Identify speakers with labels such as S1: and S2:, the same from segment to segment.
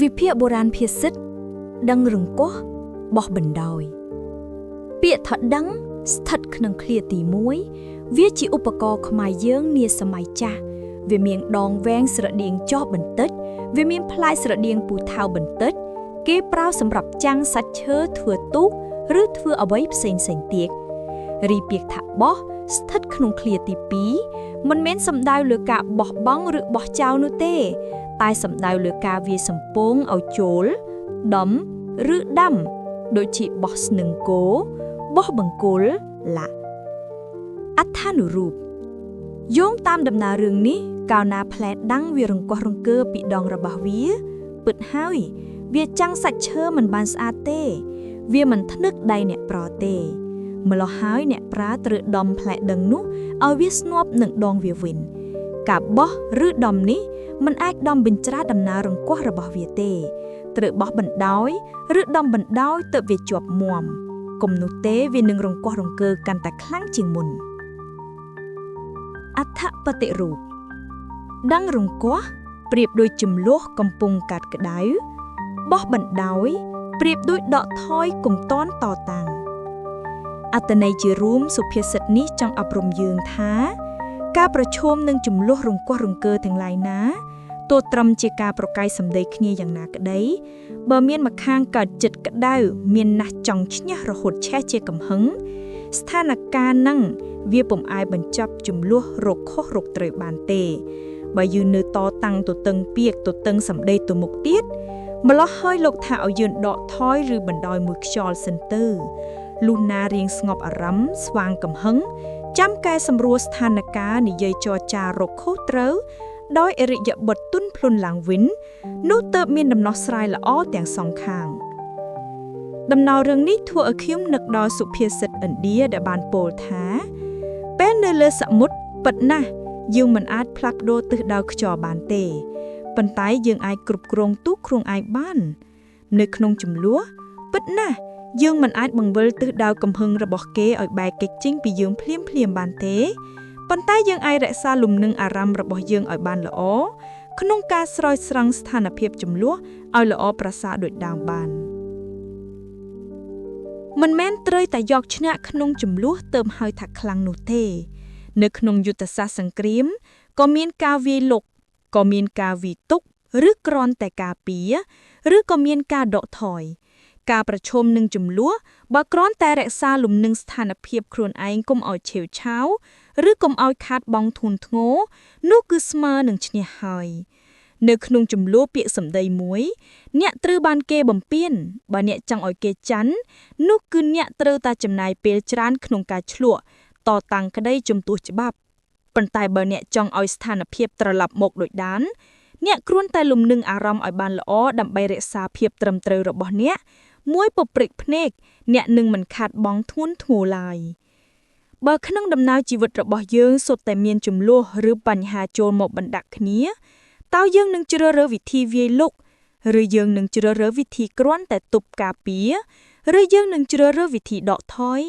S1: វិភាគបុរាណភាសិតដឹងរង្គោះបោះបណ្ដោយពាក្យថាដឹងស្ថិតក្នុងឃ្លាទី1វាជាឧបករណ៍ខ្មែរយើងនាសម័យចាស់វាមានដងវែងស្រដៀងចោះបន្តិចវាមានផ្លែស្រដៀងពូថៅបន្តិចគេប្រើសម្រាប់ចាំងសាច់ឈើធ្វើទូកឬធ្វើអ្វីផ្សេងទៀតរីពាក្យថាបោះស្ថិតក្នុងឃ្លាទី2មិនមែនសំដៅលើការបោះបង់ឬបោះចោលនោះទេតែសំដៅលើការវាយសំពងឲ្យចូលដំឬដាំដូចជាបោះស្នឹងគោបោះបង្គោលឡាអត្ថានុរូបយោងតាមដំណើររឿងនេះកាលណាផ្លែដាំងវារង្គោះរង្គើពីដងរបស់វាពិតហើយវាចាំងសាច់ឈើមិនបានស្អាតទេវាមិនធ្នឹកដៃអ្នកប្រទេម្ល៉េះហើយអ្នកប្រាត្រូវដំផ្លែដឹងនោះឲ្យវាស្នាប់នឹងដងវាវិញការបោះឬដំនេះមិនអាចដំបញ្ច្រាដំណើររង្គោះរបស់វាទេត្រូវបោះបណ្ដោយឬដំបណ្ដោយទើបវាជាប់មាំកុំនោះទេវានឹងរង្គោះរង្គើកាន់តែខ្លាំងជាងមុនអត្ថបទរូបដឹងរង្គោះប្រៀបដូចចំលោះកំពុងកាត់ក្តៅបោះបណ្ដោយប្រៀបដូចដកថយគំតនតតាំងអត្ថន័យជារួមសុភាសិតនេះចង់អប់រំយើងថាការប្រឈមនឹងចំលោះរង្គោះរង្គើទាំងឡាយណាទោះត្រឹមជាការប្រកែកសម្ដីគ្នាយ៉ាងណាក្តីបើមានម្ខាងកើតចិត្តក្តៅមានណាស់ចង់ឈ្នះរហូតឆេះជាកំហឹងស្ថានភាពហ្នឹងវាពុំអាចបញ្ចប់ចំលោះរកខុសរកត្រូវបានទេបើយើងនៅតតាំងទទឹងពាក្យទទឹងសម្ដីទៅមុខទៀតម្ល៉េះហើយលោកថាឲ្យយើងដកថយឬបណ្ដោយមួយខ្យល់សិនទៅលុះណារៀងស្ងប់អារម្មណ៍ស្វាងកំហឹងចាំកែសម្រួលស្ថានភាពនិយាយចរចារកខុសត្រូវដោយអរិយបទទុនភ្លុនឡើងវិញនោះទើបមានដំណោះស្រាយល្អទាំងសងខាងដំណើររឿងនេះធ្វើឲ្យខ្ញុំនឹកដល់សុភាសិតឥណ្ឌាដែលបានពោលថាពេលនៅលើសមុទ្រពិតណាស់យើងមិនអាចផ្លាស់ប្ដូរទិសដៅខ្យល់បានទេប៉ុន្តែយើងអាចគ្រប់គ្រងទូកខ្លួនឯងបាននៅក្នុងចំនួនពិតណាស់យើងមិនអាចបង្វិលទិសដៅកំហឹងរបស់គេឲ្យបែកគេចចេញពីយើងភ្លាមបានទេប៉ុន្តែយើងអាចរក្សាលំនឹងអារម្មណ៍របស់យើងឲ្យបានល្អក្នុងការស្រោចស្រង់ស្ថានភាពចំនួនឲ្យល្អប្រសើរដូចដើមបានមិនមែនត្រូវតែយកឈ្នះក្នុងចំនួនទៅហៅថាខ្លាំងនោះទេនៅក្នុងយុទ្ធសាស្ត្រសង្គ្រាមក៏មានការវាយលុកក៏មានការវាយទុកឬគ្រាន់តែការពារឬក៏មានការដកថយការប្រឈមនឹងចំនួនបើគ្រាន់តែរក្សាលំនឹងស្ថានភាពខ្លួនឯងកុំឲ្យឆេវឆាវឬកុំឲ្យខាតបង់ធ្ងន់ធ្ងរនោះគឺស្មើនឹងឈ្នះហើយនៅក្នុងចំនួនពាក្យសម្ដីមួយអ្នកត្រូវបានគេបំពានបើអ្នកចង់ឲ្យគេចាញ់នោះគឺអ្នកត្រូវតែចំណាយពេលច្រើនក្នុងការឆ្លក់តតាំងក្តីជំទាស់ច្បាប់ប៉ុន្តែបើអ្នកចង់ឲ្យស្ថានភាពត្រឡប់មកដូចដានអ្នកគ្រាន់តែលំនឹងអារម្មណ៍ឲ្យបានល្អដើម្បីរក្សាភាពត្រឹមត្រូវរបស់អ្នកមួយពព្រិចភ្នែកអ្នកនឹងមិនខាតបង់ធ្ងន់ធ្ងរឡើយបើក្នុងដំណើរជីវិតរបស់យើងសុទ្ធតែមានជម្លោះឬបញ្ហាចូលមកបណ្ដាក់គ្នាតើយើងនឹងជ្រើសរើសវិធីវាយលុកឬយើងនឹងជ្រើសរើសវិធីគ្រាន់តែទប់ការពារឬយើងនឹងជ្រើសរើសវិធីដកថយ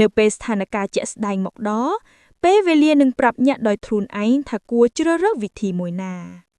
S1: នៅពេលស្ថានភាពជាក់ស្ដែងមកដល់ពេលវេលានឹងប្រាប់អ្នកដោយខ្លួនឯងថាគួរជ្រើសរើសវិធីមួយណា